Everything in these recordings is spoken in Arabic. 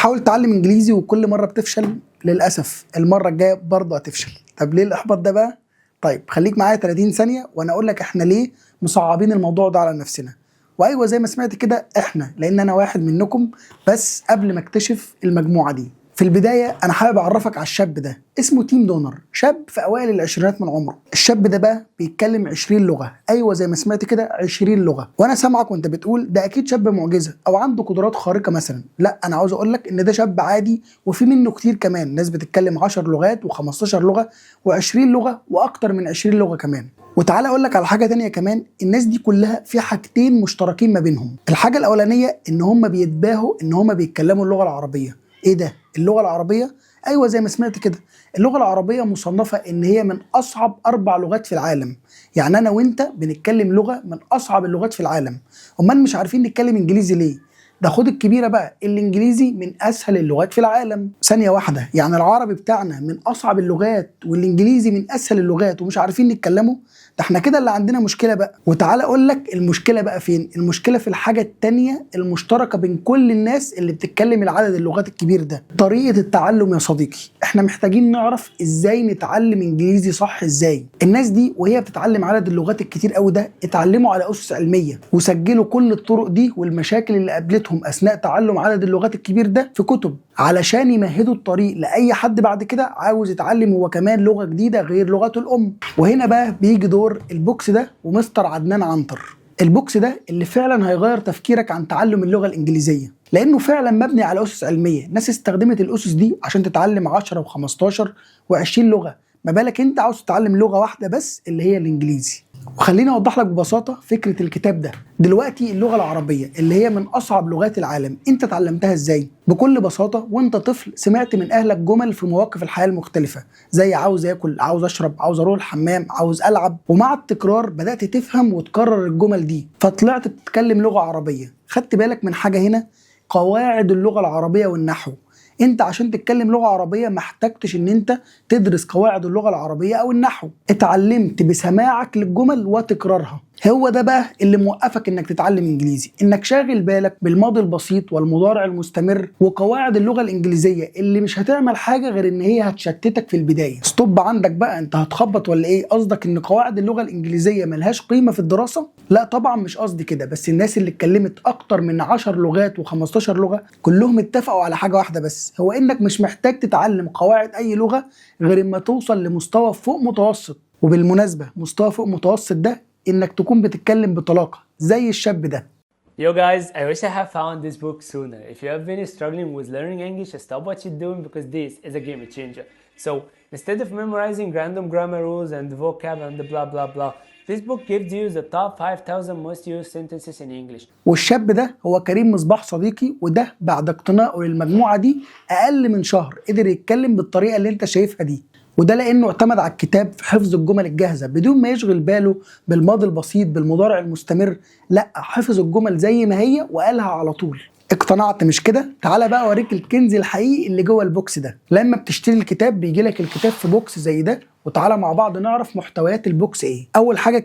بتحاول تتعلم انجليزي وكل مره بتفشل، للاسف المره الجايه برضه هتفشل. طب ليه الاحباط ده بقى؟ طيب خليك معايا 30 ثانيه وانا اقول لك احنا ليه مصعبين الموضوع ده على نفسنا. وايوه زي ما سمعت كده احنا، لان انا واحد منكم. بس قبل ما اكتشف المجموعه دي، في البدايه انا حابب اعرفك على الشاب ده. اسمه تيم دونر، شاب في اوائل العشرينات من عمره. الشاب ده بقى بيتكلم 20 لغه، ايوه زي ما سمعت كده 20 لغه. وانا سامعك وانت بتقول ده اكيد شاب معجزه او عنده قدرات خارقه مثلا. لا، انا عاوز اقول لك ان ده شاب عادي، وفي منه كتير كمان، ناس بتتكلم 10 لغات و15 لغه و20 لغه واكتر من 20 لغه كمان. وتعالى اقول لك على حاجه تانية كمان، الناس دي كلها في حاجتين مشتركين ما بينهم. الحاجه الاولانيه ان هم بيتباهوا ان هم بيتكلموا اللغه العربيه. ايه ده؟ اللغه العربيه؟ ايوه زي ما سمعت كده، اللغه العربيه مصنفه ان هي من اصعب 4 لغات في العالم. يعني انا وانت بنتكلم لغه من اصعب اللغات في العالم، امال مش عارفين نتكلم انجليزي ليه؟ ده خد الكبيره بقى، الانجليزي من اسهل اللغات في العالم. ثانيه واحده، يعني العربي بتاعنا من اصعب اللغات والانجليزي من اسهل اللغات ومش عارفين نتكلمه؟ ده احنا كده اللي عندنا مشكله بقى. وتعالى اقول لك المشكله بقى فين. المشكله في الحاجه التانيه المشتركه بين كل الناس اللي بتتكلم العدد اللغات الكبير ده، طريقه التعلم يا صديقي. احنا محتاجين نعرف ازاي نتعلم انجليزي صح. ازاي الناس دي وهي بتتعلم عدد اللغات الكتير قوي ده اتعلموا على اسس علميه، وسجلوا كل الطرق دي والمشاكل اللي قابلتهم اثناء تعلم عدد اللغات الكبير ده في كتب، علشان يمهدوا الطريق لاي حد بعد كده عاوز يتعلم هو كمان لغه جديده غير لغته الام. وهنا بقى بيجي دور البوكس ده ومستر عدنان عنتر. البوكس ده اللي فعلا هيغير تفكيرك عن تعلم اللغه الانجليزيه، لانه فعلا مبني على اسس علميه. ناس استخدمت الاسس دي عشان تتعلم 10 و15 و20 لغه، ما بالك انت عاوز تتعلم لغه واحده بس اللي هي الانجليزي. وخليني اوضح لك ببساطه فكره الكتاب ده. دلوقتي اللغه العربيه اللي هي من اصعب لغات العالم انت اتعلمتها ازاي؟ بكل بساطه، وانت طفل سمعت من اهلك جمل في مواقف الحياه المختلفه، زي عاوز اكل، عاوز اشرب، عاوز اروح الحمام، عاوز العب. ومع التكرار بدات تفهم وتكرر الجمل دي، فطلعت بتتكلم لغه عربيه. خدت بالك من حاجه هنا؟ قواعد اللغه العربيه والنحو. انت عشان تتكلم لغه عربيه ما احتجتش ان انت تدرس قواعد اللغه العربيه او النحو، اتعلمت بسماعك للجمل وتكرارها. هو ده بقى اللي موقفك انك تتعلم انجليزي، انك شاغل بالك بالماضي البسيط والمضارع المستمر وقواعد اللغه الانجليزيه اللي مش هتعمل حاجه غير ان هي هتشتتك في البدايه. ستوب عندك بقى، انت هتخبط ولا ايه؟ قصدك ان قواعد اللغه الانجليزيه ملهاش قيمه في الدراسه؟ لا طبعا مش قصدي كده، بس الناس اللي اتكلمت اكتر من 10 لغات و15 لغه كلهم اتفقوا على حاجه واحده بس، هو انك مش محتاج تتعلم قواعد اي لغه غير اما توصل لمستوى فوق متوسط. وبالمناسبه مستوى فوق متوسط ده انك تكون بتتكلم بطلاقه زي الشاب ده. Yo guys, I wish I had found this book sooner. If you have been struggling with learning English, stop what you're doing because this is a game changer. So instead of memorizing random grammar rules and vocab and blah blah blah, this book gives you the top 5,000 most used sentences in English. والشاب ده هو كريم مصباح صديقي، وده بعد اقتنائه للمجموعه دي اقل من شهر قدر يتكلم بالطريقه اللي انت شايفها دي. وده لانه اعتمد على الكتاب في حفظ الجمل الجاهزه بدون ما يشغل باله بالماضي البسيط بالمضارع المستمر. لا، حفظ الجمل زي ما هي وقالها على طول. اقتنعت مش كده؟ تعالى بقى اوريك الكنز الحقيقي اللي جوه البوكس ده. لما بتشتري الكتاب بيجي لك الكتاب في بوكس زي ده، وتعالى مع بعض نعرف محتويات البوكس ايه. اول حاجه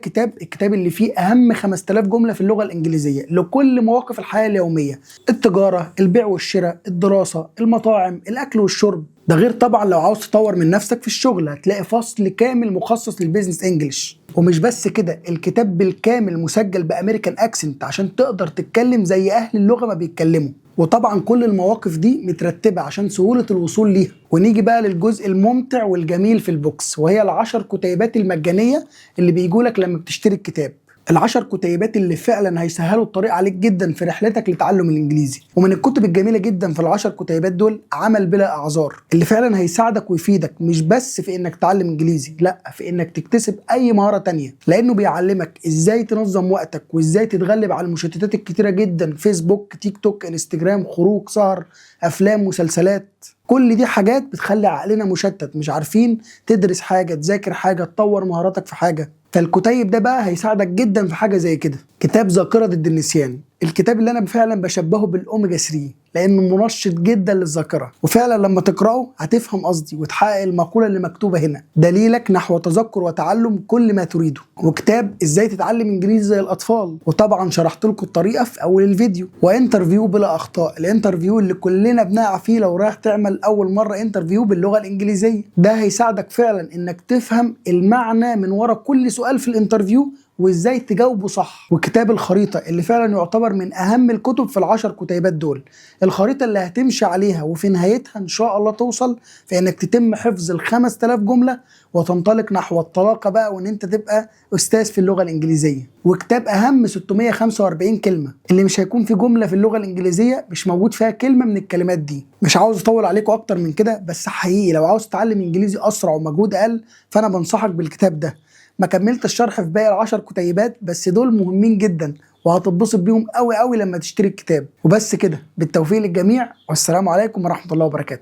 الكتاب اللي فيه اهم 5000 جمله في اللغه الانجليزيه لكل مواقف الحياه اليوميه: التجاره، البيع والشراء، الدراسه، المطاعم، الاكل والشرب. ده غير طبعا لو عاوز تطور من نفسك في الشغل هتلاقي فصل كامل مخصص للبيزنس انجلش. ومش بس كده، الكتاب بالكامل مسجل بامريكان اكسنت عشان تقدر تتكلم زي اهل اللغه ما بيتكلموا. وطبعا كل المواقف دي مترتبه عشان سهوله الوصول ليها. ونيجي بقى للجزء الممتع والجميل في البوكس، وهي ال10 كتيبات المجانيه اللي بيجولك لما بتشتري الكتاب. ال10 كتيبات اللي فعلا هيسهلوا الطريق عليك جدا في رحلتك لتعلم الانجليزي. ومن الكتب الجميله جدا في ال10 كتيبات دول عمل بلا اعذار، اللي فعلا هيساعدك ويفيدك مش بس في انك تتعلم انجليزي، لا، في انك تكتسب اي مهاره تانية. لانه بيعلمك ازاي تنظم وقتك وازاي تتغلب على المشتتات الكتيره جدا: فيسبوك، تيك توك، انستجرام، خروج، سهر، افلام، مسلسلات. كل دي حاجات بتخلي عقلنا مشتت، مش عارفين تدرس حاجه، تذاكر حاجه، تطور مهاراتك في حاجه. فالكتيب ده بقى هيساعدك جدا في حاجه زي كده. كتاب ذاكره ضد النسيان، الكتاب اللي انا فعلا بشبهه بالاوميجا 3 لانه منشط جدا للذاكره، وفعلا لما تقراه هتفهم قصدي وتحقق المقوله اللي مكتوبه هنا، دليلك نحو تذكر وتعلم كل ما تريده. وكتاب ازاي تتعلم انجليزي زي الاطفال، وطبعا شرحت لكم الطريقه في اول الفيديو. وانترفيو بلا اخطاء، الانترفيو اللي كلنا بنقع فيه لو رايح تعمل اول مره انترفيو باللغه الانجليزيه، ده هيساعدك فعلا انك تفهم المعنى من ورا كل سؤال في الانترفيو وازاي تجاوبه صح. وكتاب الخريطه اللي فعلا يعتبر من اهم الكتب في ال10 كتيبات دول، الخريطه اللي هتمشي عليها وفي نهايتها ان شاء الله توصل في انك تتم حفظ ال5000 جمله وتنطلق نحو الطلاقه بقى، وان انت تبقى استاذ في اللغه الانجليزيه. وكتاب اهم 645 كلمه اللي مش هيكون في جمله في اللغه الانجليزيه مش موجود فيها كلمه من الكلمات دي. مش عاوز اطول عليكم اكتر من كده، بس حقيقي لو عاوز تتعلم انجليزي اسرع ومجهود اقل فانا بنصحك بالكتاب ده. ما كملت الشرح في باقي ال10 كتيبات، بس دول مهمين جدا وهتتبسط بيهم قوي قوي لما تشتري الكتاب. وبس كده، بالتوفيق للجميع، والسلام عليكم ورحمة الله وبركاته.